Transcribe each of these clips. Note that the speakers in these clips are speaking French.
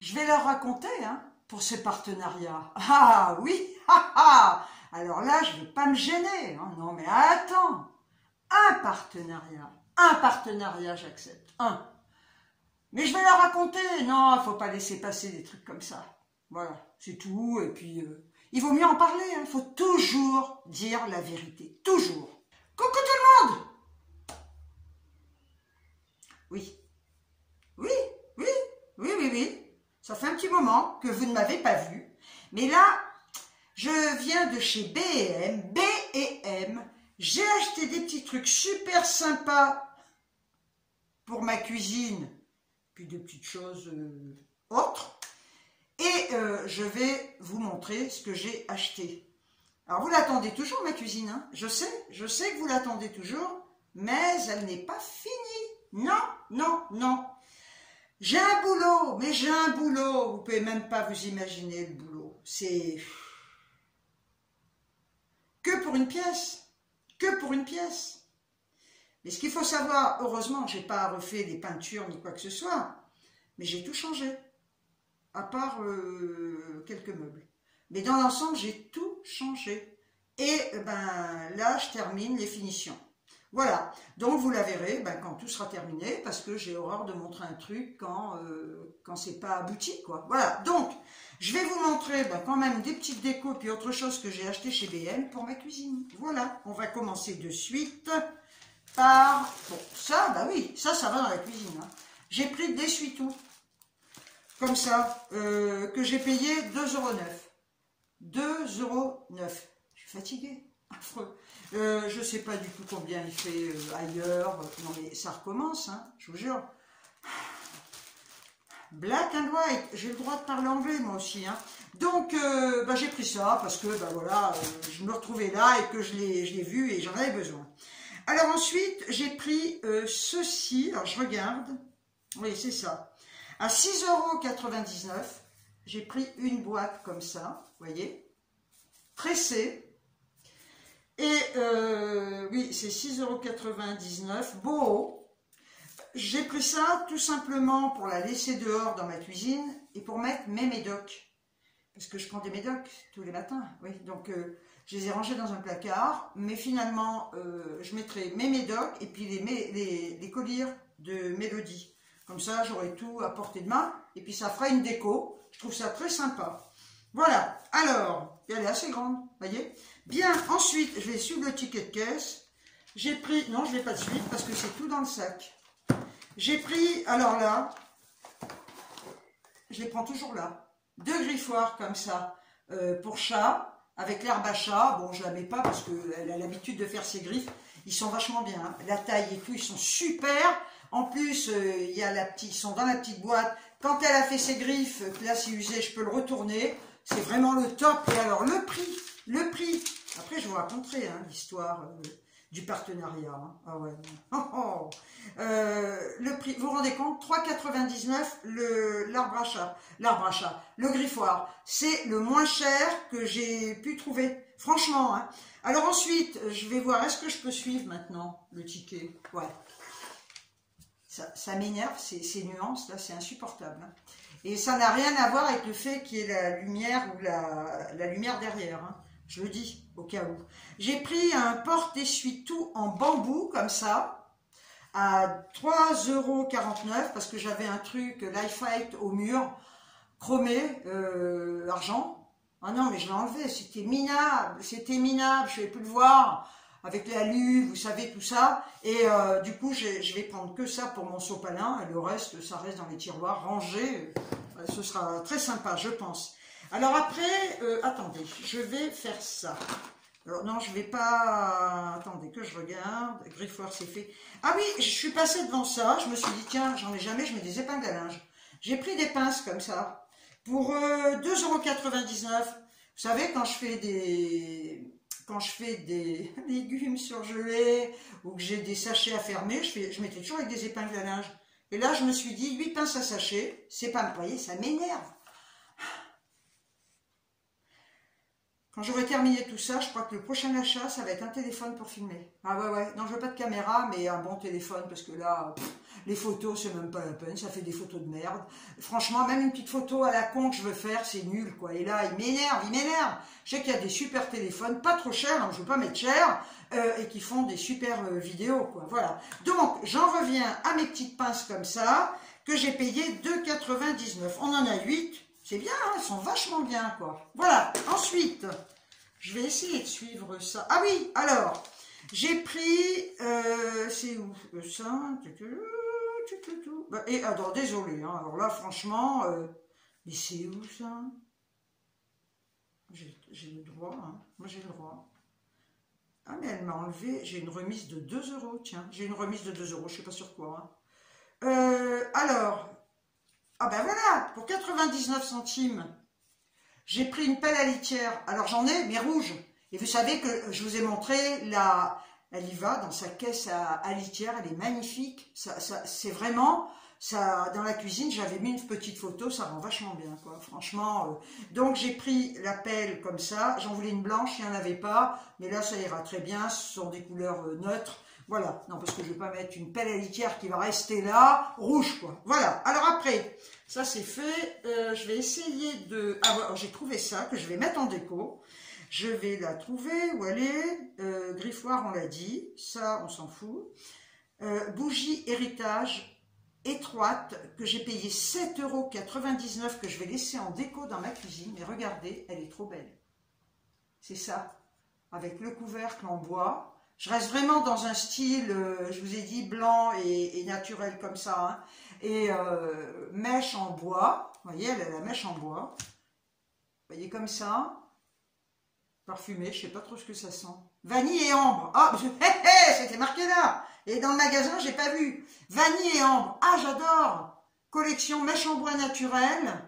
Je vais leur raconter, hein, pour ce partenariat. Ah oui, ah ah. Alors là, je ne vais pas me gêner. Hein. Non mais attends, un partenariat, j'accepte. Un. Mais je vais leur raconter. Non, il ne faut pas laisser passer des trucs comme ça. Voilà, c'est tout. Et puis, il vaut mieux en parler. Il faut toujours dire la vérité. Toujours. Coucou tout le monde. Oui. Oui, oui, oui, oui, oui. Ça fait un petit moment que vous ne m'avez pas vu. Mais là, je viens de chez B&M. J'ai acheté des petits trucs super sympas pour ma cuisine. Puis des petites choses autres. Et je vais vous montrer ce que j'ai acheté. Alors vous l'attendez toujours ma cuisine, hein? Je sais que vous l'attendez toujours, mais elle n'est pas finie. Non, non, non. J'ai un boulot, mais j'ai un boulot. Vous ne pouvez même pas vous imaginer le boulot. C'est que pour une pièce. Que pour une pièce. Mais ce qu'il faut savoir, heureusement, je n'ai pas refait les peintures ni quoi que ce soit, mais j'ai tout changé. À part quelques meubles. Mais dans l'ensemble, j'ai tout changé. Et ben là, je termine les finitions. Voilà, donc vous la verrez quand tout sera terminé, parce que j'ai horreur de montrer un truc quand c'est pas abouti, quoi. Voilà, donc je vais vous montrer quand même des petites décos, puis autre chose que j'ai acheté chez B&M pour ma cuisine. Voilà, on va commencer de suite par... Bon, ça, bah oui, ça va dans la cuisine. Hein. J'ai pris des essuie-tout, comme ça, que j'ai payé 2,09 €. 2,09 €. Je suis fatiguée. Affreux. Je ne sais pas du tout combien il fait ailleurs. Non mais ça recommence, hein, je vous jure. Black and white. J'ai le droit de parler anglais moi aussi. Hein. Donc j'ai pris ça parce que voilà, je me retrouvais là et que je l'ai vu et j'en avais besoin. Alors ensuite, j'ai pris ceci. Alors je regarde. Oui, c'est ça. À 6,99 €, j'ai pris une boîte comme ça, vous voyez, tressée. Et oui, c'est 6,99 €, beau. J'ai pris ça tout simplement pour la laisser dehors dans ma cuisine et pour mettre mes médocs. Parce que je prends des médocs tous les matins, oui. Donc je les ai rangés dans un placard, mais finalement je mettrai mes médocs et puis les colliers de Mélodie. Comme ça, j'aurai tout à portée de main et puis ça fera une déco. Je trouve ça très sympa. Voilà, alors, elle est assez grande, voyez. Bien, ensuite, je vais suivre le ticket de caisse. J'ai pris, non, je ne vais pas de suite parce que c'est tout dans le sac. J'ai pris, alors là, je les prends toujours là, 2 griffoirs comme ça, pour chat, avec l'herbe à chat. Bon, je ne la mets pas parce qu'elle a l'habitude de faire ses griffes. Ils sont vachement bien, hein. La taille et tout, ils sont super. En plus, il y a ils sont dans la petite boîte. Quand elle a fait ses griffes, là c'est usé, je peux le retourner. C'est vraiment le top. Et alors, le prix. Après, je vous raconterai hein, l'histoire du partenariat. Hein. Ah ouais. Oh, oh. Le prix, vous vous rendez compte, 3,99 € l'arbre à chat. Le griffoir, c'est le moins cher que j'ai pu trouver. Franchement. Hein. Alors ensuite, je vais voir, est-ce que je peux suivre maintenant le ticket? Ouais. Ça m'énerve, ces nuances, là, c'est insupportable. Hein. Et ça n'a rien à voir avec le fait qu'il y ait la lumière ou la lumière derrière. Hein. Je le dis, au cas où. J'ai pris un porte-essuie-tout en bambou, comme ça, à 3,49 € parce que j'avais un truc Lifeite au mur, chromé, argent. Ah non, mais je l'ai enlevé, c'était minable, je ne pouvais plus le voir. Avec les alu, vous savez, tout ça. Et du coup, je vais prendre que ça pour mon sopalin. Et le reste, ça reste dans les tiroirs rangés. Ce sera très sympa, je pense. Alors après, attendez, je vais faire ça. Alors non, je vais pas... Attendez, que je regarde. Griffoir, c'est fait. Ah oui, je suis passée devant ça. Je me suis dit, tiens, j'en ai jamais, je mets des épingles à linge. J'ai pris des pinces comme ça. Pour 2,99 €. Vous savez, quand je fais des légumes surgelés ou que j'ai des sachets à fermer, je mettais toujours avec des épingles à linge. Et là, je me suis dit, 8 pinces à sachet, c'est pas... Vous voyez, ça m'énerve. Quand j'aurai terminé tout ça, je crois que le prochain achat, ça va être un téléphone pour filmer. Ah ouais, ouais. Non, je veux pas de caméra, mais un bon téléphone, parce que là, les photos, c'est même pas la peine. Ça fait des photos de merde. Franchement, même une petite photo à la con que je veux faire, c'est nul, quoi. Et là, il m'énerve, il m'énerve. Je sais qu'il y a des super téléphones, pas trop chers, hein, je veux pas mettre cher, et qui font des super vidéos, quoi. Voilà. Donc, j'en reviens à mes petites pinces comme ça, que j'ai payé 2,99. On en a 8. C'est bien, hein, elles sont vachement bien, quoi. Voilà. Ensuite, je vais essayer de suivre ça. Ah oui, alors, j'ai pris... c'est où ça? Et alors, désolé, hein, alors là, franchement... mais c'est où ça? J'ai le droit, hein. Moi j'ai le droit. Ah, mais elle m'a enlevé... J'ai une remise de 2 €, tiens. J'ai une remise de 2 €, je sais pas sur quoi. Hein. Alors... Ah ben voilà, pour 99 centimes, j'ai pris une pelle à litière. Alors j'en ai, mais rouge. Et vous savez que je vous ai montré, elle y va dans sa caisse à litière, elle est magnifique. C'est vraiment, dans la cuisine, j'avais mis une petite photo, ça rend vachement bien, quoi. Franchement, donc j'ai pris la pelle comme ça. J'en voulais une blanche, il n'y en avait pas. Mais là, ça ira très bien, ce sont des couleurs neutres. Voilà, non, parce que je ne vais pas mettre une pelle à litière qui va rester là, rouge, quoi. Voilà, alors après, ça c'est fait, je vais essayer de... Ah, voilà, j'ai trouvé ça, que je vais mettre en déco. Je vais la trouver, où elle est, griffoir, on l'a dit, ça, on s'en fout. Bougie héritage étroite, que j'ai payé 7,99 €, que je vais laisser en déco dans ma cuisine. Mais regardez, elle est trop belle. C'est ça, avec le couvercle en bois. Je reste vraiment dans un style, je vous ai dit, blanc et naturel comme ça. Hein. Et mèche en bois. Vous voyez, elle a la mèche en bois. Vous voyez, comme ça. Parfumé, je ne sais pas trop ce que ça sent. Vanille et ambre. Ah, c'était marqué là. Et dans le magasin, j'ai pas vu. Vanille et ambre. Ah, j'adore. Collection mèche en bois naturel.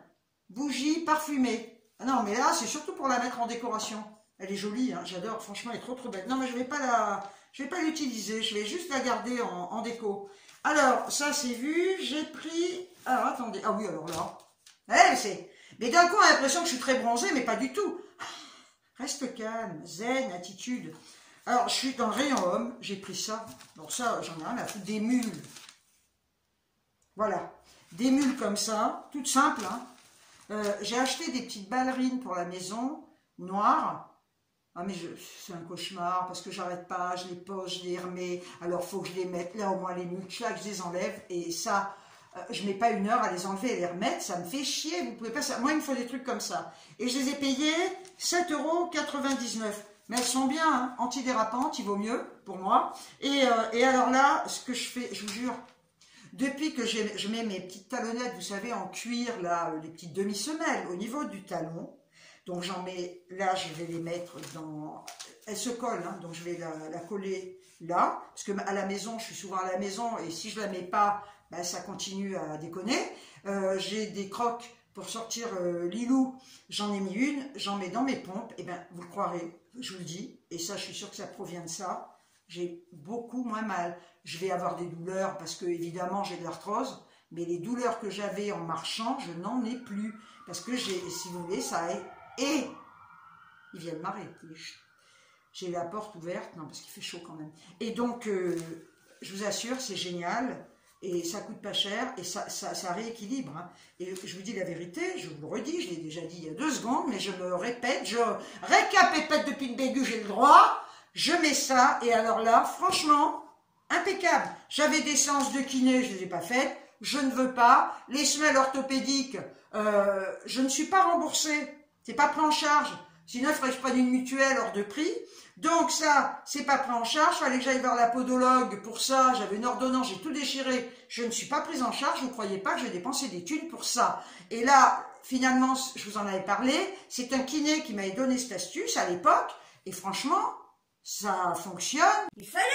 Bougie parfumée. Ah non, mais là, c'est surtout pour la mettre en décoration. Elle est jolie, hein, j'adore, franchement, elle est trop belle. Non, mais je vais pas l'utiliser, je vais juste la garder en déco. Alors, ça c'est vu, j'ai pris... Alors, attendez, ah oui, alors là... Mais d'un coup, on a l'impression que je suis très bronzée, mais pas du tout. Reste calme, zen, attitude. Alors, je suis dans le rayon homme, j'ai pris ça. Bon, ça, j'en ai rien à foutre, des mules. Voilà, des mules comme ça, toutes simples. Hein. J'ai acheté des petites ballerines pour la maison, noires. Ah mais c'est un cauchemar parce que j'arrête pas, je les pose, je les remets, alors faut que je les mette là au moins les mules, là que je les enlève et ça, je mets pas 1 heure à les enlever et les remettre, ça me fait chier, vous pouvez pas ça. Moi il me faut des trucs comme ça. Et je les ai payés 7,99 €. Mais elles sont bien, hein, antidérapantes, il vaut mieux pour moi. Et alors là, ce que je fais, je vous jure, depuis que je mets mes petites talonnettes, vous savez, en cuir, là, les petites demi-semelles au niveau du talon. Donc j'en mets, là je vais les mettre dans, elle se colle, hein, donc je vais la coller là, parce que à la maison, je suis souvent à la maison, et si je la mets pas, ben, ça continue à déconner. J'ai des crocs pour sortir Lilou, j'en ai mis une, j'en mets dans mes pompes, et ben vous le croirez, je vous le dis, et ça je suis sûre que ça provient de ça, j'ai beaucoup moins mal. Je vais avoir des douleurs, parce que évidemment j'ai de l'arthrose, mais les douleurs que j'avais en marchant, je n'en ai plus, parce que si vous voulez, ça a... Et ils viennent m'arrêter. J'ai la porte ouverte, non parce qu'il fait chaud quand même. Et donc, je vous assure, c'est génial. Et ça coûte pas cher. Et ça rééquilibre. Hein. Et je vous dis la vérité, je vous le redis, je l'ai déjà dit il y a 2 secondes, mais je me répète, je récapépète depuis le début, j'ai le droit. Je mets ça. Et alors là, franchement, impeccable. J'avais des séances de kiné, je ne les ai pas faites. Je ne veux pas. Les semelles orthopédiques, je ne suis pas remboursée. C'est pas pris en charge. Sinon, il faudrait que je prenne une mutuelle hors de prix. Donc ça, c'est pas pris en charge. Il fallait que j'aille voir la podologue pour ça. J'avais une ordonnance, j'ai tout déchiré. Je ne suis pas prise en charge. Vous ne croyez pas que j'ai dépensé des thunes pour ça. Et là, finalement, je vous en avais parlé. C'est un kiné qui m'avait donné cette astuce à l'époque. Et franchement, ça fonctionne. Il fallait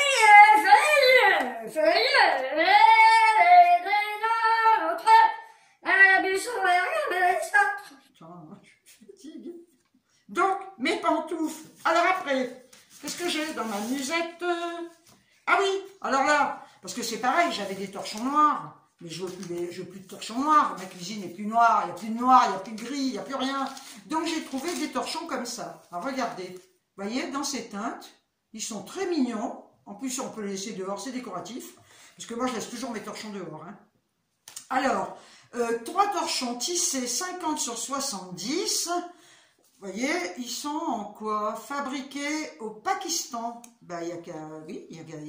donc, mes pantoufles. Alors après, qu'est-ce que j'ai dans ma musette? Ah oui, alors là, parce que c'est pareil, j'avais des torchons noirs. Mais je veux plus de torchons noirs. Ma cuisine n'est plus noire. Il n'y a plus de noir, il n'y a plus de gris, il n'y a plus rien. Donc j'ai trouvé des torchons comme ça. Alors regardez. Vous voyez, dans ces teintes, ils sont très mignons. En plus, on peut les laisser dehors, c'est décoratif. Parce que moi, je laisse toujours mes torchons dehors. Hein. Alors, 3 torchons tissés 50 sur 70. Vous voyez, ils sont en quoi? Fabriqués au Pakistan. Ben, il n'y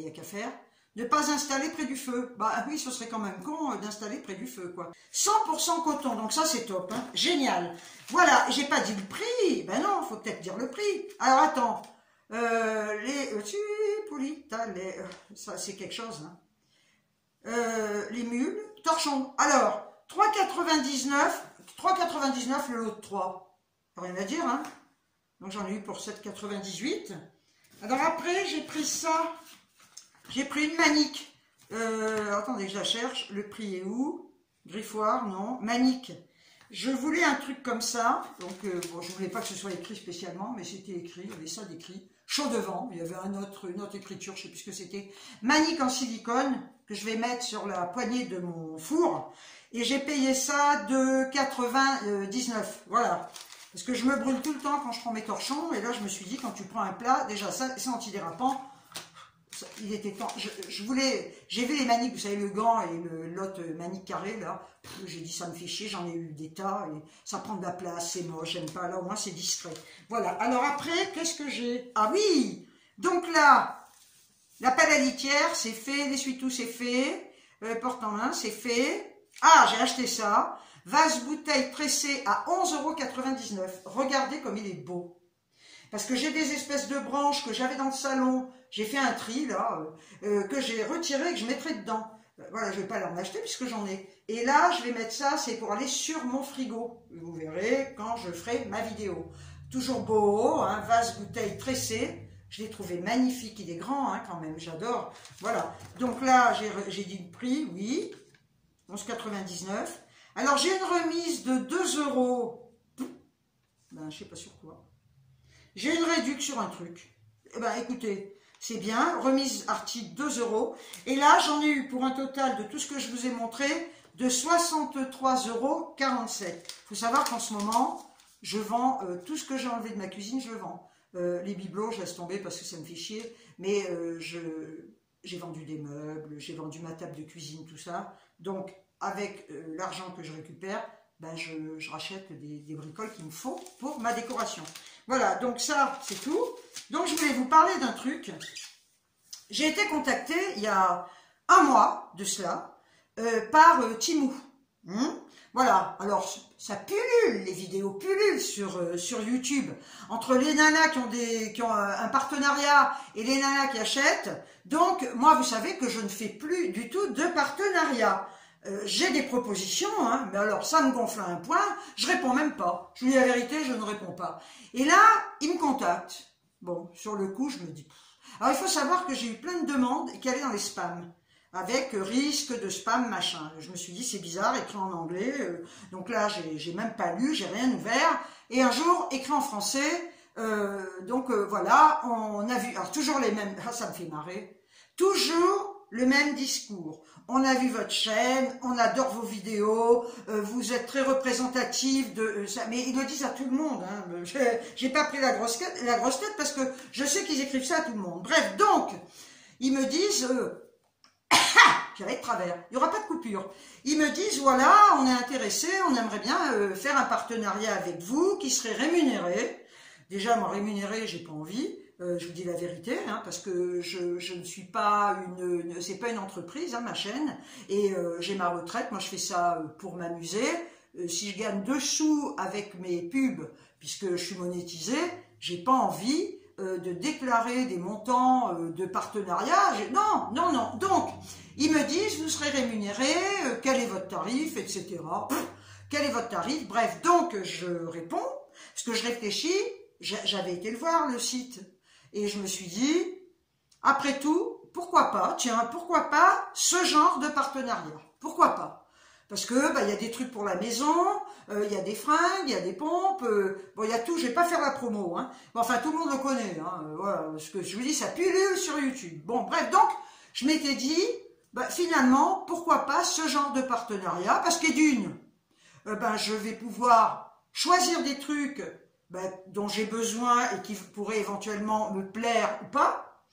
a qu'à faire. Ne pas installer près du feu. Bah oui, ce serait quand même con d'installer près du feu, quoi. 100% coton, donc ça c'est top, hein. Génial. Voilà, j'ai pas dit le prix. Ben non, faut peut-être dire le prix. Alors attends, ça c'est quelque chose, hein. Les mules, torchons. Alors, 3,99 le lot de 3. Rien à dire, hein. Donc j'en ai eu pour 7,98. Alors après, j'ai pris ça. J'ai pris une manique. Attendez, je la cherche. Le prix est où? Griffoir, non. Manique. Je voulais un truc comme ça. Donc, bon, je voulais pas que ce soit écrit spécialement, mais c'était écrit. Il y avait ça d'écrit. Chaud devant. Il y avait une autre écriture, je sais plus ce que c'était. Manique en silicone que je vais mettre sur la poignée de mon four. Et j'ai payé ça de 99. Voilà. Parce que je me brûle tout le temps quand je prends mes torchons. Et là, je me suis dit, quand tu prends un plat, déjà, ça, c'est antidérapant. Il était temps. J'ai vu les maniques, vous savez, le gant et l'autre manique carré, là. J'ai dit, ça me fait chier, j'en ai eu des tas, et ça prend de la place, c'est moche, j'aime pas. Là, au moins, c'est discret. Voilà. Alors après, qu'est-ce que j'ai? Ah oui! Donc là, la pelle à litière, c'est fait. L'essuie-tout, c'est fait. Porte-en-main, c'est fait. Ah, j'ai acheté ça. Vase bouteille tressé à 11,99 €. Regardez comme il est beau. Parce que j'ai des espèces de branches que j'avais dans le salon. J'ai fait un tri, là, que j'ai retiré et que je mettrai dedans. Voilà, je ne vais pas l'en acheter puisque j'en ai. Et là, je vais mettre ça, c'est pour aller sur mon frigo. Vous verrez quand je ferai ma vidéo. Toujours beau, hein, vase bouteille tressé. Je l'ai trouvé magnifique. Il est grand, hein, quand même, j'adore. Voilà. Donc là, j'ai dit le prix, oui. 11,99 €. Alors, j'ai une remise de 2 €. Ben, je ne sais pas sur quoi. J'ai une réduction sur un truc. Eh ben, écoutez, c'est bien. Remise article 2 €. Et là, j'en ai eu pour un total de tout ce que je vous ai montré de 63,47 €. Il faut savoir qu'en ce moment, je vends tout ce que j'ai enlevé de ma cuisine, je le vends. Les bibelots, je laisse tomber parce que ça me fait chier. Mais j'ai vendu des meubles, j'ai vendu ma table de cuisine, tout ça. Donc, avec l'argent que je récupère, ben je rachète des bricoles qu'il me faut pour ma décoration. Voilà, donc ça, c'est tout. Donc, je voulais vous parler d'un truc. J'ai été contactée il y a un mois de cela par Temu. Voilà, alors ça pullule, les vidéos pullulent sur YouTube. Entre les nanas qui ont un partenariat et les nanas qui achètent. Donc, moi, vous savez que je ne fais plus du tout de partenariat. J'ai des propositions, hein, mais alors ça me gonfle à un point, je réponds même pas. Je vous dis la vérité, je ne réponds pas. Et là, il me contacte. Bon, sur le coup, je me dis... Alors, il faut savoir que j'ai eu plein de demandes qui allaient dans les spams, avec risque de spam, machin. Je me suis dit, c'est bizarre, écrit en anglais. Donc là, j'ai même pas lu, j'ai rien ouvert. Et un jour, écrit en français. Voilà, on a vu... Alors, toujours les mêmes... Ah, ça me fait marrer. Toujours le même discours. On a vu votre chaîne, on adore vos vidéos, vous êtes très représentatif de ça, mais ils le disent à tout le monde. Hein. J'ai pas pris la grosse tête parce que je sais qu'ils écrivent ça à tout le monde. Bref, donc ils me disent, j'avais de travers, il n'y aura pas de coupure. Ils me disent voilà, on est intéressé, on aimerait bien faire un partenariat avec vous qui serait rémunéré. Déjà, moi rémunéré, j'ai pas envie. Je vous dis la vérité, hein, parce que je ne suis pas c'est pas une entreprise, hein, ma chaîne, et j'ai ma retraite, moi je fais ça pour m'amuser. Si je gagne 2 sous avec mes pubs, puisque je suis monétisée, j'ai pas envie de déclarer des montants de partenariat. Non. Donc, ils me disent, vous serez rémunéré, quel est votre tarif, etc. Quel est votre tarif? Bref, donc je réponds, parce que je réfléchis, j'avais été le voir, le site. Et je me suis dit, après tout, pourquoi pas, tiens, pourquoi pas ce genre de partenariat? Pourquoi pas? Parce que bah, y a des trucs pour la maison, il y a des fringues, il y a des pompes, bon, il y a tout, je vais pas faire la promo, hein. Bon, enfin, tout le monde le connaît, hein, voilà, ce que je vous dis, ça pullule sur YouTube. Bon, bref, donc, je m'étais dit, finalement, pourquoi pas ce genre de partenariat? Parce que d'une, je vais pouvoir choisir des trucs dont j'ai besoin et qui pourraient éventuellement me plaire ou pas.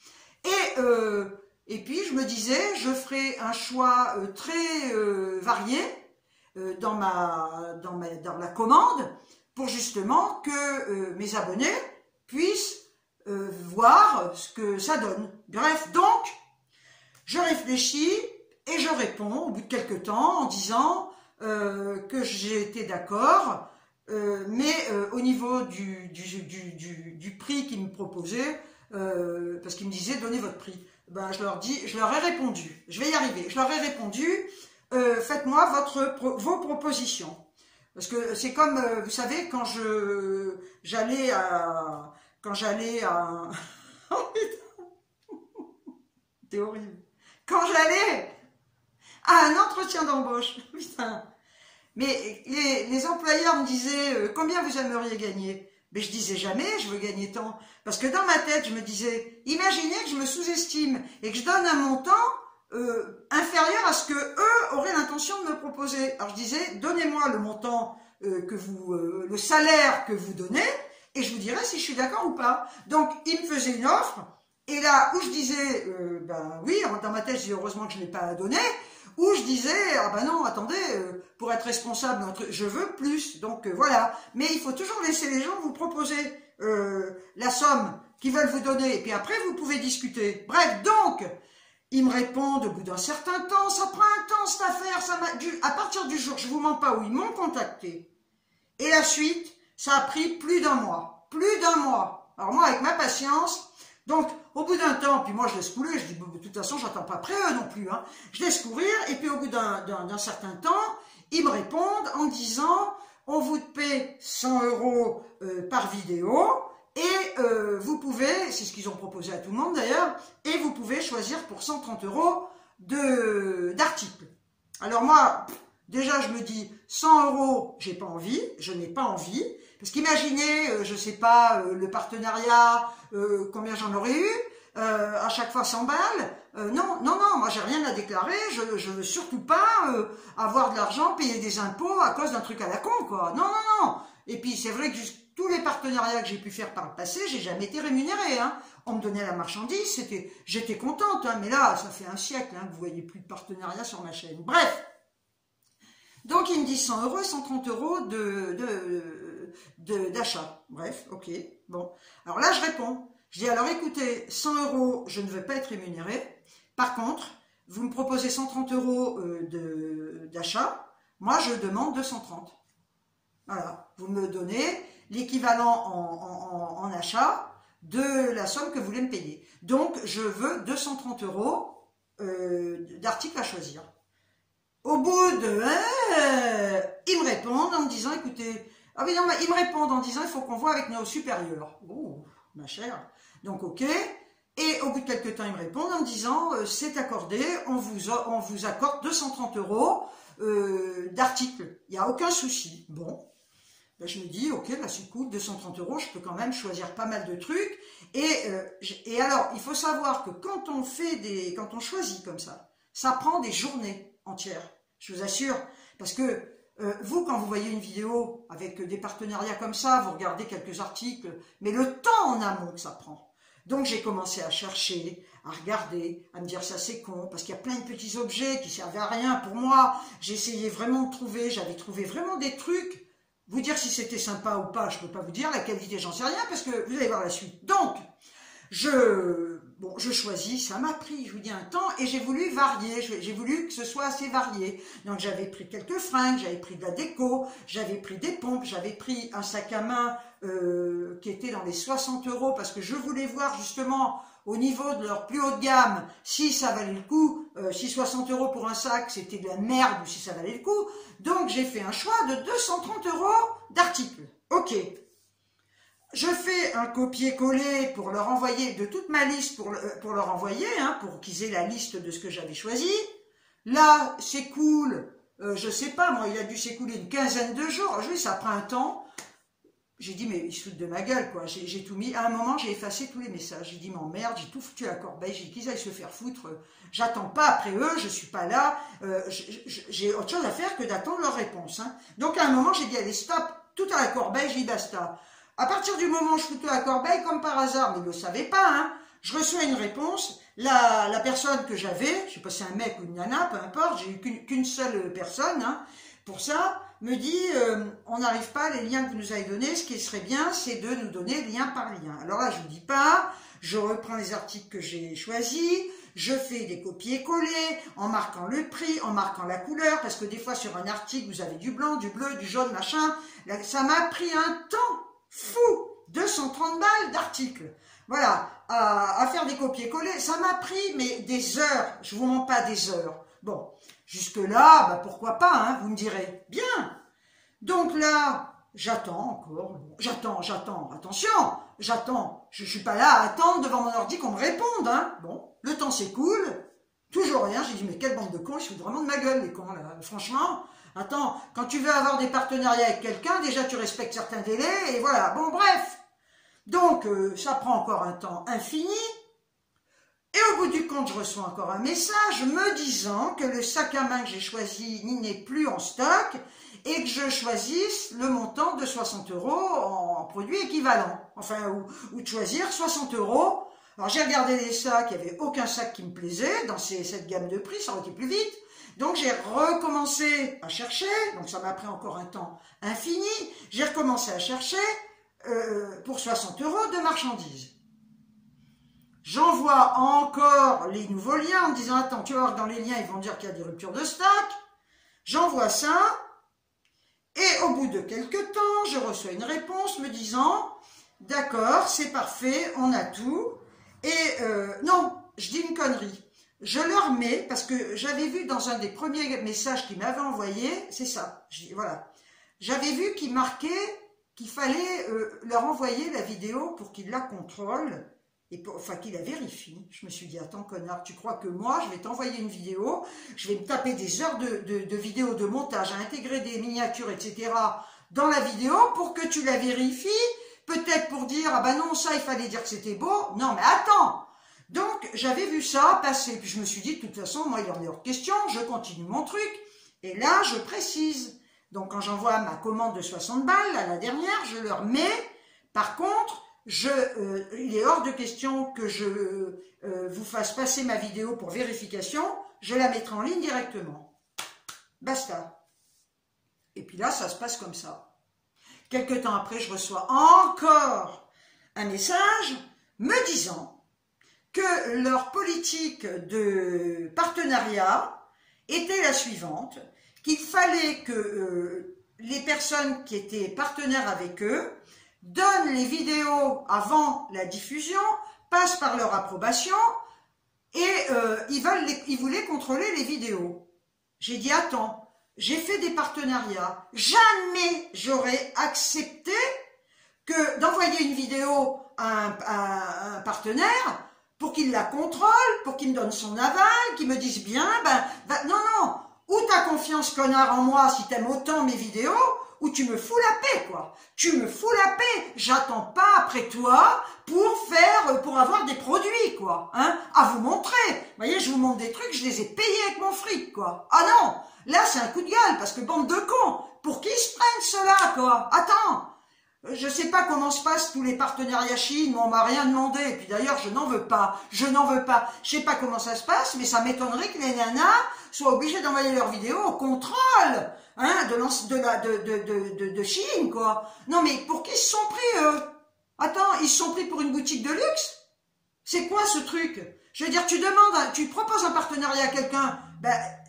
Et puis, je me disais, je ferai un choix très varié dans la commande pour justement que mes abonnés puissent voir ce que ça donne. Bref, donc, je réfléchis et je réponds au bout de quelques temps en disant que j'ai été d'accord, mais au niveau du prix qu'ils me proposaient, parce qu'ils me disaient donnez votre prix, je leur ai répondu, je vais y arriver, je leur ai répondu, faites-moi vos propositions. Parce que c'est comme, vous savez, quand j'allais à oh putain, c'est horrible. Quand j'allais à un entretien d'embauche, putain, mais les employeurs me disaient combien vous aimeriez gagner? Mais je disais jamais je veux gagner tant, parce que dans ma tête je me disais, imaginez que je me sous-estime et que je donne un montant inférieur à ce que eux auraient l'intention de me proposer. Alors je disais, donnez-moi le montant le salaire que vous donnez, et je vous dirai si je suis d'accord ou pas. Donc ils me faisaient une offre, et là où je disais, oui, dans ma tête je disais heureusement que je ne l'ai pas donné, où je disais, ah non, attendez, pour être responsable, je veux plus, donc voilà. Mais il faut toujours laisser les gens vous proposer la somme qu'ils veulent vous donner, et puis après vous pouvez discuter. Bref, donc, ils me répondent au bout d'un certain temps, ça prend un temps cette affaire, à partir du jour, je vous mens pas, où ils m'ont contacté, et la suite, ça a pris plus d'un mois. Alors moi, avec ma patience, donc au bout d'un temps, puis moi je laisse couler, je dis, de toute façon, j'attends pas après eux non plus, hein. Je laisse courir, et puis au bout d'un certain temps, ils me répondent en disant, on vous paie 100 € par vidéo, et vous pouvez, c'est ce qu'ils ont proposé à tout le monde d'ailleurs, et vous pouvez choisir pour 130 € d'articles. Alors moi, déjà je me dis, 100 €, j'ai pas envie, je n'ai pas envie, parce qu'imaginez, je sais pas, le partenariat, combien j'en aurais eu, à chaque fois 100 balles, non, moi j'ai rien à déclarer, je veux surtout pas avoir de l'argent, payer des impôts à cause d'un truc à la con, quoi. Non. Et puis c'est vrai que tous les partenariats que j'ai pu faire par le passé, j'ai jamais été rémunérée, hein. On me donnait la marchandise, j'étais contente, hein, mais là, ça fait un siècle que vous voyez plus de partenariat sur ma chaîne. Bref. Donc il me dit 100 €, 130 € d'achat. Bref, ok, bon. Alors là, je réponds. Je dis, alors écoutez, 100 €, je ne veux pas être rémunérée. Par contre, vous me proposez 130 € d'achat. Moi, je demande 230. Voilà, vous me donnez l'équivalent en achat de la somme que vous voulez me payer. Donc, je veux 230 € d'articles à choisir. Au bout de... ils me répondent en me disant, écoutez... Ah oui, non, ils me répondent en disant, il faut qu'on voit avec nos supérieurs. Oh, ma chère. Donc, ok. Et au bout de quelques temps, ils me répondent en me disant, c'est accordé, on vous accorde 230 € d'articles. Il n'y a aucun souci. Bon. Je me dis, ok, c'est cool, 230 €, je peux quand même choisir pas mal de trucs. Et alors, il faut savoir que quand on choisit comme ça prend des journées entières. Je vous assure, parce que vous, quand vous voyez une vidéo avec des partenariats comme ça, vous regardez quelques articles, mais le temps en amont que ça prend. Donc j'ai commencé à chercher, à regarder, à me dire ça c'est con, parce qu'il y a plein de petits objets qui servaient à rien pour moi. J'ai essayé vraiment de trouver, j'avais trouvé vraiment des trucs. Vous dire si c'était sympa ou pas, je peux pas vous dire, la qualité j'en sais rien, parce que vous allez voir la suite. Donc, je choisis, ça m'a pris, je vous dis, un temps, et j'ai voulu varier, j'ai voulu que ce soit assez varié. Donc j'avais pris quelques fringues, j'avais pris de la déco, j'avais pris des pompes, j'avais pris un sac à main qui était dans les 60 € parce que je voulais voir justement au niveau de leur plus haut de gamme si ça valait le coup, si 60 € pour un sac c'était de la merde ou si ça valait le coup. Donc j'ai fait un choix de 230 € d'articles. Ok. Je fais un copier-coller pour leur envoyer de toute ma liste pour leur envoyer, hein, pour qu'ils aient la liste de ce que j'avais choisi. Là, c'est cool. Je sais pas, moi, il a dû s'écouler une quinzaine de jours. Oui, ça prend un temps. J'ai dit, mais ils se foutent de ma gueule, quoi. J'ai tout mis. À un moment, j'ai effacé tous les messages. J'ai dit, m'emmerde, j'ai tout foutu à la corbeille. J'ai dit qu'ils aillent se faire foutre. J'attends pas après eux, je suis pas là. J'ai autre chose à faire que d'attendre leur réponse. Hein. Donc, à un moment, j'ai dit, allez, stop, tout à la corbeille, j'ai dit, basta. À partir du moment où je fous tout à la corbeille, comme par hasard, mais ils ne le savaient pas, hein, je reçois une réponse. La personne que j'avais, je sais pas si c'est un mec ou une nana, peu importe, j'ai eu qu'une seule personne, hein, pour ça, me dit, on n'arrive pas, les liens que vous nous avez donnés, ce qui serait bien, c'est de nous donner lien par lien. Alors là, je ne dis pas, je reprends les articles que j'ai choisis, je fais des copier-coller, en marquant le prix, en marquant la couleur, parce que des fois, sur un article, vous avez du blanc, du bleu, du jaune, machin. Là, ça m'a pris un temps fou, 230 balles d'articles. Voilà, à faire des copier-coller, ça m'a pris, mais des heures, je vous mens pas des heures. Bon, jusque-là, bah pourquoi pas, hein, vous me direz. Bien. Donc là, j'attends encore. J'attends, attention, j'attends. Je suis pas là à attendre devant mon ordi qu'on me réponde, hein. Bon, le temps s'écoule, toujours rien. J'ai dit, mais quelle bande de cons, ils se foutent vraiment de ma gueule, les cons, là. Franchement, attends, quand tu veux avoir des partenariats avec quelqu'un, déjà tu respectes certains délais, et voilà. Bon, bref. Donc, ça prend encore un temps infini. Et au bout du compte, je reçois encore un message me disant que le sac à main que j'ai choisi n'est plus en stock et que je choisisse le montant de 60 € en produit équivalent. Enfin, ou de choisir 60 €. Alors, j'ai regardé les sacs, il n'y avait aucun sac qui me plaisait dans cette gamme de prix, ça aurait été plus vite. Donc, j'ai recommencé à chercher, donc ça m'a pris encore un temps infini. J'ai recommencé à chercher pour 60 € de marchandises. J'envoie encore les nouveaux liens en me disant, attends, tu vas voir que dans les liens, ils vont dire qu'il y a des ruptures de stock. J'envoie ça. Et au bout de quelques temps, je reçois une réponse me disant, d'accord, c'est parfait, on a tout. Et non, je dis une connerie. Je leur mets, parce que j'avais vu dans un des premiers messages qu'ils m'avaient envoyé, c'est ça, voilà. J'avais vu qu'il marquait qu'il fallait leur envoyer la vidéo pour qu'ils la contrôlent. Enfin, qu'il la vérifie. Je me suis dit, attends, connard, tu crois que moi, je vais t'envoyer une vidéo, je vais me taper des heures de vidéos de montage, à intégrer des miniatures, etc. dans la vidéo pour que tu la vérifies, peut-être pour dire, ah ben non, ça, il fallait dire que c'était beau. Non, mais attends. Donc, j'avais vu ça passer, puis je me suis dit, de toute façon, moi, il en est hors de question, je continue mon truc. Et là, je précise. Donc, quand j'envoie ma commande de 60 balles, à la dernière, je leur mets, par contre, il est hors de question que je vous fasse passer ma vidéo pour vérification, je la mettrai en ligne directement. Basta. Et puis là, ça se passe comme ça. Quelque temps après, je reçois encore un message me disant que leur politique de partenariat était la suivante, qu'il fallait que les personnes qui étaient partenaires avec eux donnent les vidéos avant la diffusion, passent par leur approbation et ils voulaient contrôler les vidéos. J'ai dit, attends, j'ai fait des partenariats, jamais j'aurais accepté que d'envoyer une vidéo à un partenaire pour qu'il la contrôle, pour qu'il me donne son aval, qu'il me dise bien, non, ou t'as confiance, connard, en moi si t'aimes autant mes vidéos, ou tu me fous la paix, quoi. Tu me fous la paix. J'attends pas après toi pour avoir des produits, quoi. Hein, à vous montrer. Vous voyez, je vous montre des trucs, je les ai payés avec mon fric, quoi. Ah non, là, c'est un coup de gueule, parce que bande de cons. Pour qui se prennent ceux-là, quoi? Attends. Je sais pas comment se passent tous les partenariats Chine, mais on m'a rien demandé. Et puis d'ailleurs, je n'en veux pas. Je sais pas comment ça se passe, mais ça m'étonnerait que les nanas soient obligées d'envoyer leurs vidéos au contrôle, hein, de Chine, quoi. Non, mais pour qui ils se sont pris, eux? Attends, ils se sont pris pour une boutique de luxe? C'est quoi ce truc? Je veux dire, tu proposes un partenariat à quelqu'un,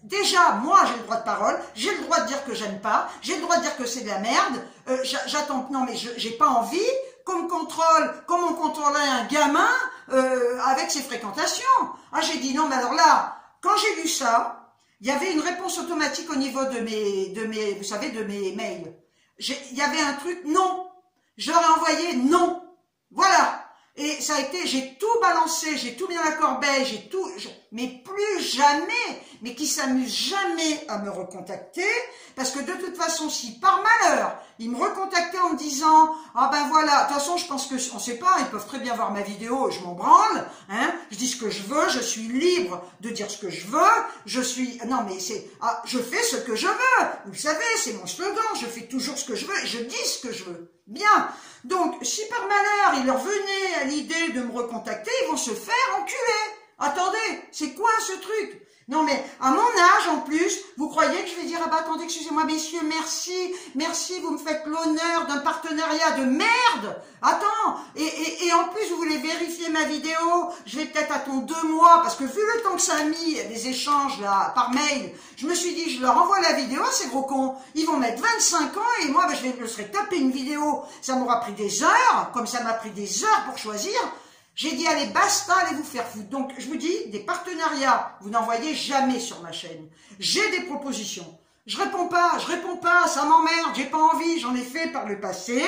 déjà, moi, j'ai le droit de parole, j'ai le droit de dire que j'aime pas, j'ai le droit de dire que c'est de la merde, j'attends, non, mais j'ai pas envie qu'on me contrôle, comme on contrôlait un gamin avec ses fréquentations. Ah, j'ai dit non, mais alors là, quand j'ai lu ça, il y avait une réponse automatique au niveau de mes, vous savez, de mes mails. Il y avait un truc, non. Je leur ai envoyé non. Voilà. Et ça a été, j'ai tout balancé, j'ai tout mis dans la corbeille, mais plus jamais, mais qui s'amuse jamais à me recontacter, parce que de toute façon, si par malheur, ils me recontactaient en me disant, ah ben voilà, de toute façon, je pense que, on sait pas, ils peuvent très bien voir ma vidéo, je m'en branle, hein, je dis ce que je veux, je suis libre de dire ce que je veux, non mais je fais ce que je veux, vous le savez, c'est mon slogan, je fais toujours ce que je veux, et je dis ce que je veux. Bien. Donc, si par malheur, il leur venait à l'idée de me recontacter, ils vont se faire enculer. Attendez, c'est quoi ce truc? Non mais, à mon âge en plus, vous croyez que je vais dire, ah bah attendez, excusez-moi messieurs, merci, vous me faites l'honneur d'un partenariat de merde. Attends, et en plus vous voulez vérifier ma vidéo, je vais peut-être attendre 2 mois, parce que vu le temps que ça a mis, les échanges là, par mail, je me suis dit, je leur envoie la vidéo, ces gros cons, ils vont mettre 25 ans, et moi, je me serais tapé une vidéo, ça m'aura pris des heures, comme ça m'a pris des heures pour choisir. J'ai dit, allez, basta, allez vous faire foutre. Donc, je vous dis, des partenariats, vous n'en voyez jamais sur ma chaîne. J'ai des propositions. Je réponds pas, ça m'emmerde, j'ai pas envie, j'en ai fait par le passé,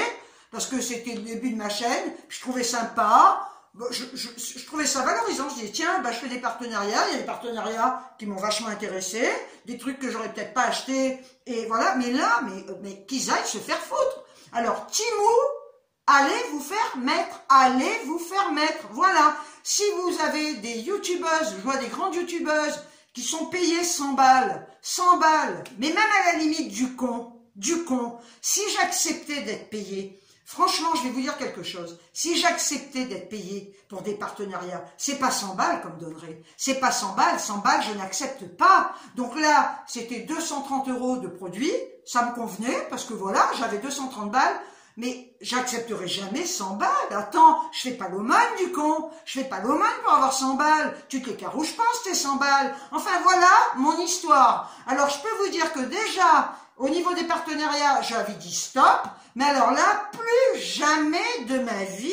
parce que c'était le début de ma chaîne, je trouvais sympa, je trouvais ça valorisant, je disais, tiens, bah, je fais des partenariats, il y a des partenariats qui m'ont vachement intéressé, des trucs que j'aurais peut-être pas acheté, et voilà, mais là, mais qu'ils aillent se faire foutre. Alors, Temu, allez vous faire mettre, voilà. Si vous avez des youtubeuses, je vois des grandes youtubeuses qui sont payées 100 balles, mais même à la limite du con, si j'acceptais d'être payée, franchement, je vais vous dire quelque chose, si j'acceptais d'être payée pour des partenariats, c'est pas 100 balles comme donnerait, c'est pas 100 balles, je n'accepte pas. Donc là, c'était 230 € de produits, ça me convenait, parce que voilà, j'avais 230 balles, mais j'accepterai jamais 100 balles. Attends, je fais pas l'aumône du con. Je fais pas l'aumône pour avoir 100 balles. Tu te les carres où je pense, tes 100 balles. Enfin, voilà mon histoire. Alors, je peux vous dire que déjà, au niveau des partenariats, j'avais dit stop. Mais alors là, plus jamais de ma vie,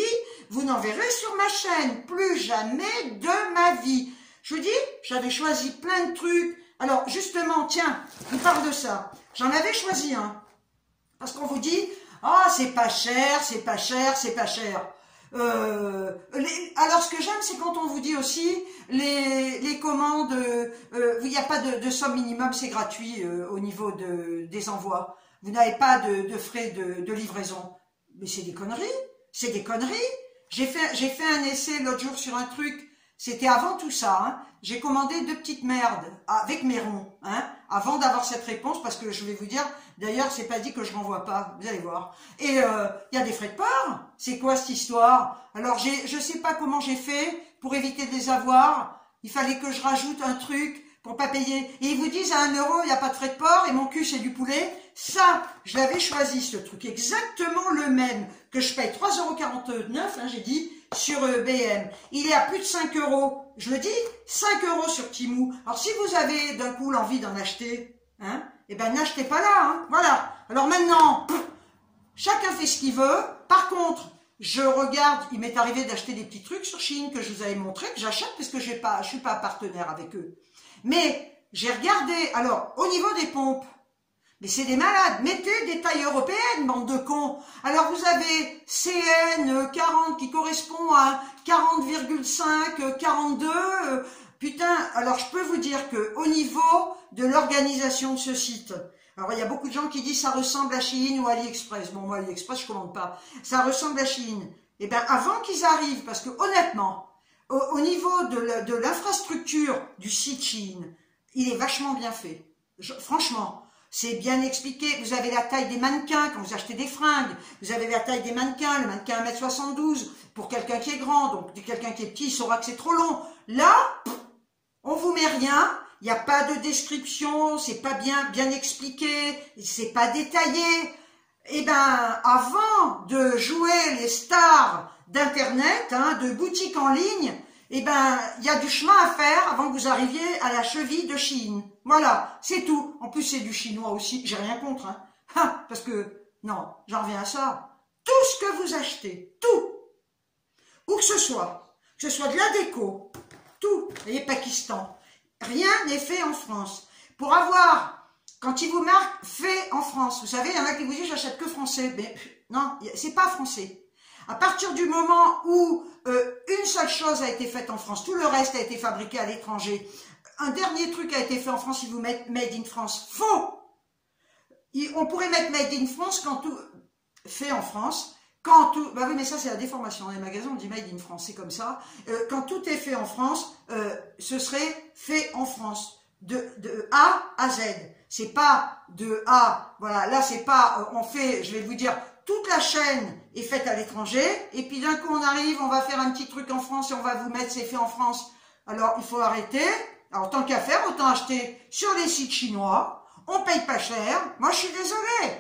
vous n'en verrez sur ma chaîne. Plus jamais de ma vie. Je vous dis, j'avais choisi plein de trucs. Alors, justement, tiens, on parle de ça. J'en avais choisi un. Parce qu'on vous dit... Ah, c'est pas cher. Alors, ce que j'aime, c'est quand on vous dit aussi, les commandes, il n'y a pas de somme minimum, c'est gratuit au niveau des envois. Vous n'avez pas de frais de livraison. Mais c'est des conneries. J'ai fait un essai l'autre jour sur un truc, c'était avant tout ça, hein. J'ai commandé 2 petites merdes avec mes ronds, hein, avant d'avoir cette réponse, parce que je vais vous dire, d'ailleurs, c'est pas dit que je renvoie pas, vous allez voir. Et y a des frais de port. C'est quoi cette histoire? Alors, je sais pas comment j'ai fait pour éviter de les avoir. Il fallait que je rajoute un truc pour pas payer. Et ils vous disent à 1 €, il n'y a pas de frais de port, et mon cul, c'est du poulet. Ça, je l'avais choisi, ce truc, exactement le même, que je paye 3,49 €, hein, j'ai dit, sur BM. Il est à plus de 5 €. Je le dis, 5 € sur Temu. Alors, si vous avez d'un coup l'envie d'en acheter, hein, eh ben, n'achetez pas là, hein. Voilà. Alors maintenant, chacun fait ce qu'il veut. Par contre, je regarde, il m'est arrivé d'acheter des petits trucs sur Shein que je vous avais montré, que j'achète parce que je suis pas partenaire avec eux. Mais, j'ai regardé, alors, au niveau des pompes, mais c'est des malades. Mettez des tailles européennes, bande de cons. Alors, vous avez CN 40 qui correspond à 40,5, 42. Putain, alors je peux vous dire que au niveau de l'organisation de ce site, alors il y a beaucoup de gens qui disent ça ressemble à Shein ou AliExpress. Bon, moi, AliExpress, je commande pas. Ça ressemble à Shein. Eh bien, avant qu'ils arrivent, parce que honnêtement, au niveau de l'infrastructure du site Shein, il est vachement bien fait. Franchement. C'est bien expliqué, vous avez la taille des mannequins quand vous achetez des fringues, vous avez la taille des mannequins, le mannequin 1,72 m, pour quelqu'un qui est grand, donc quelqu'un qui est petit, il saura que c'est trop long. Là, on vous met rien, il n'y a pas de description, c'est pas bien expliqué, c'est pas détaillé. Eh ben, avant de jouer les stars d'internet, hein, de boutiques en ligne, eh ben, il y a du chemin à faire avant que vous arriviez à la cheville de Shein. Voilà, c'est tout. En plus, c'est du chinois aussi. J'ai rien contre, hein. Parce que, non, j'en reviens à ça. Tout ce que vous achetez, tout, où que ce soit de la déco, tout, et Pakistan, rien n'est fait en France. Pour avoir, quand ils vous marquent fait en France, vous savez, il y en a qui vous disent j'achète que français. Mais non, c'est pas français. À partir du moment où une seule chose a été faite en France, tout le reste a été fabriqué à l'étranger, un dernier truc a été fait en France, ils vous mettent Made in France. Faux! On pourrait mettre Made in France quand tout fait en France. Quand tout, bah oui, mais ça c'est la déformation. Dans les magasins, on dit Made in France, c'est comme ça. Quand tout est fait en France, ce serait fait en France, de A à Z. C'est pas de A, voilà, là c'est pas, on fait, je vais vous dire, toute la chaîne est faite à l'étranger, et puis d'un coup on arrive, on va faire un petit truc en France et on va vous mettre c'est fait en France. Alors il faut arrêter. Alors tant qu'à faire, autant acheter sur les sites chinois. On paye pas cher. Moi je suis désolée.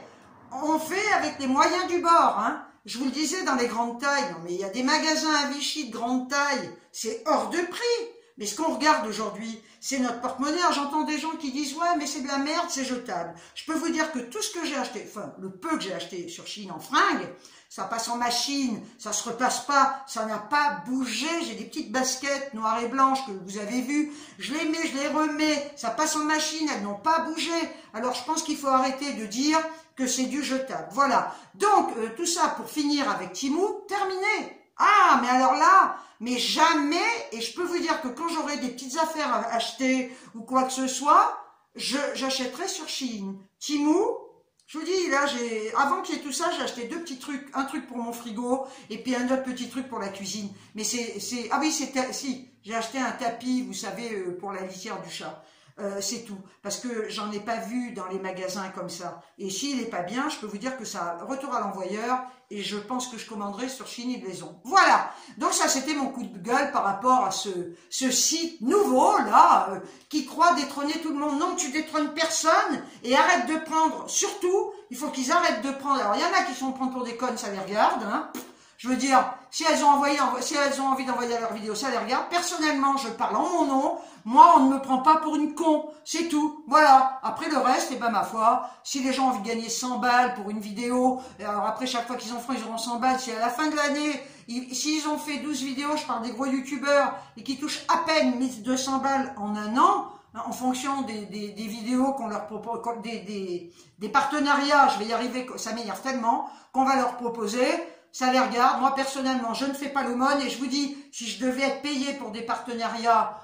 On fait avec les moyens du bord, hein. Je vous le disais dans les grandes tailles, non mais il y a des magasins à Vichy de grande taille, c'est hors de prix. Mais ce qu'on regarde aujourd'hui, c'est notre porte-monnaie. J'entends des gens qui disent « Ouais, mais c'est de la merde, c'est jetable. » Je peux vous dire que tout ce que j'ai acheté, enfin, le peu que j'ai acheté sur Chine en fringues, ça passe en machine, ça se repasse pas, ça n'a pas bougé. J'ai des petites baskets noires et blanches que vous avez vues. Je les mets, je les remets, ça passe en machine, elles n'ont pas bougé. Alors, je pense qu'il faut arrêter de dire que c'est du jetable. Voilà. Donc, tout ça pour finir avec Temu, terminé. Ah, mais alors là, mais jamais, et je peux vous dire que quand j'aurai des petites affaires à acheter ou quoi que ce soit, j'achèterai sur Chine. Temu, je vous dis, là, avant qu'il y ait tout ça, j'ai acheté deux petits trucs, un truc pour mon frigo et puis un autre petit truc pour la cuisine. Mais ah oui, si, j'ai acheté un tapis, vous savez, pour la litière du chat. C'est tout, parce que j'en ai pas vu dans les magasins comme ça. Et s'il est pas bien, je peux vous dire que ça retour à l'envoyeur, et je pense que je commanderai sur Chine Livraison. Voilà, donc ça c'était mon coup de gueule par rapport à ce site nouveau là, qui croit détrôner tout le monde. Non, tu détrônes personne, et arrête de prendre, surtout, il faut qu'ils arrêtent de prendre, alors il y en a qui sont prendre pour des connes, ça les regarde, hein. Je veux dire, si elles ont envie d'envoyer leur vidéo, ça les regarde. Personnellement, je parle en mon nom. Moi, on ne me prend pas pour une con. C'est tout. Voilà. Après le reste, eh ben, ma foi, si les gens ont envie de gagner 100 balles pour une vidéo, alors après, chaque fois qu'ils en feront, ils auront 100 balles. Si à la fin de l'année, s'ils ont fait 12 vidéos, je parle des gros youtubeurs, et qui touchent à peine 1200 balles en un an, en fonction des vidéos qu'on leur propose, des partenariats, je vais y arriver, ça m'énerve tellement, qu'on va leur proposer, ça les regarde. Moi, personnellement, je ne fais pas l'aumône, et je vous dis, si je devais être payé pour des partenariats,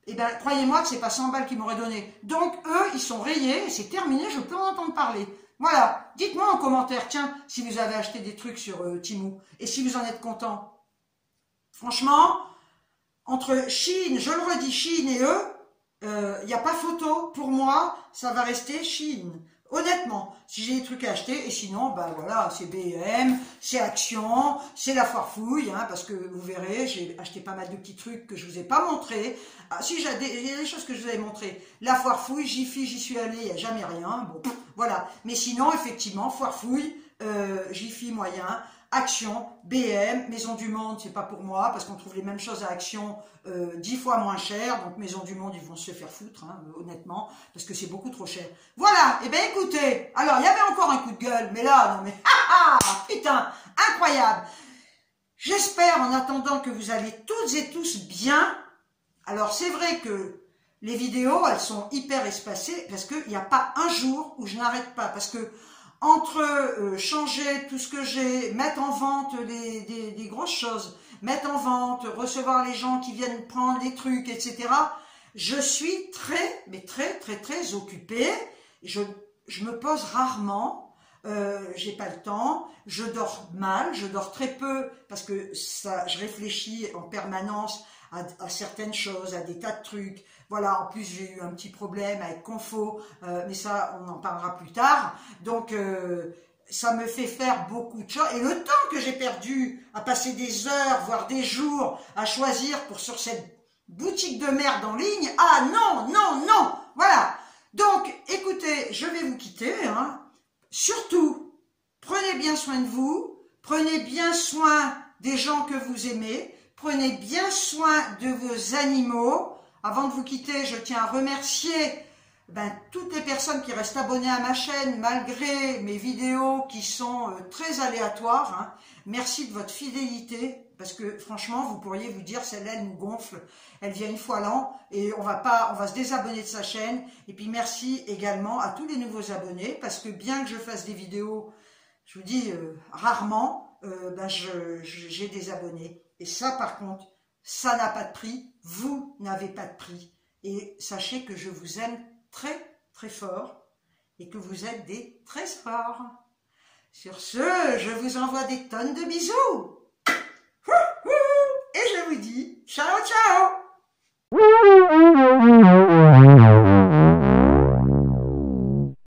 eh ben, croyez-moi que c'est pas 100 balles qu'ils m'auraient donné. Donc, eux, ils sont rayés, c'est terminé, je peux en entendre parler. Voilà. Dites-moi en commentaire, tiens, si vous avez acheté des trucs sur Temu, et si vous en êtes content. Franchement, entre Chine, je le redis, Chine et eux, il n'y a pas photo. Pour moi, ça va rester Chine. Honnêtement, si j'ai des trucs à acheter, et sinon, ben voilà, c'est B&M, c'est Action, c'est la foire fouille, hein, parce que vous verrez, j'ai acheté pas mal de petits trucs que je vous ai pas montrés. Ah, si, j'ai des choses que je vous avais montrées. La foire fouille, j'y suis allée, il n'y a jamais rien, bon, voilà. Mais sinon, effectivement, foire fouille, Jiffy moyen, Action, BM, Maison du Monde, c'est pas pour moi, parce qu'on trouve les mêmes choses à Action 10 fois moins cher, donc Maison du Monde, ils vont se faire foutre, hein, honnêtement, parce que c'est beaucoup trop cher. Voilà, et bien écoutez, alors il y avait encore un coup de gueule, mais là, non mais, putain, incroyable. J'espère en attendant que vous allez toutes et tous bien. Alors c'est vrai que les vidéos, elles sont hyper espacées, parce qu'il n'y a pas un jour où je n'arrête pas, parce que entre changer tout ce que j'ai, mettre en vente des grosses choses, mettre en vente, recevoir les gens qui viennent prendre les trucs, etc. Je suis très occupée. Je me pose rarement, j'ai pas le temps, je dors mal, je dors très peu parce que ça, je réfléchis en permanence à certaines choses, à des tas de trucs. Voilà, en plus j'ai eu un petit problème avec Confo, mais ça on en parlera plus tard. Donc ça me fait faire beaucoup de choses. Et le temps que j'ai perdu à passer des heures, voire des jours, à choisir sur cette boutique de merde en ligne, ah non, non, non, voilà. Donc écoutez, je vais vous quitter, hein. Surtout, prenez bien soin de vous, prenez bien soin des gens que vous aimez, prenez bien soin de vos animaux. Avant de vous quitter, je tiens à remercier toutes les personnes qui restent abonnées à ma chaîne, malgré mes vidéos qui sont très aléatoires. Hein. Merci de votre fidélité, parce que franchement, vous pourriez vous dire, celle-là, elle nous gonfle, elle vient une fois l'an, et on va se désabonner de sa chaîne. Et puis merci également à tous les nouveaux abonnés, parce que bien que je fasse des vidéos, je vous dis rarement, j'ai des abonnés. Et ça, par contre, ça n'a pas de prix. Vous n'avez pas de prix. Et sachez que je vous aime très, très fort et que vous êtes des trésors. Sur ce, je vous envoie des tonnes de bisous. Et je vous dis ciao, ciao.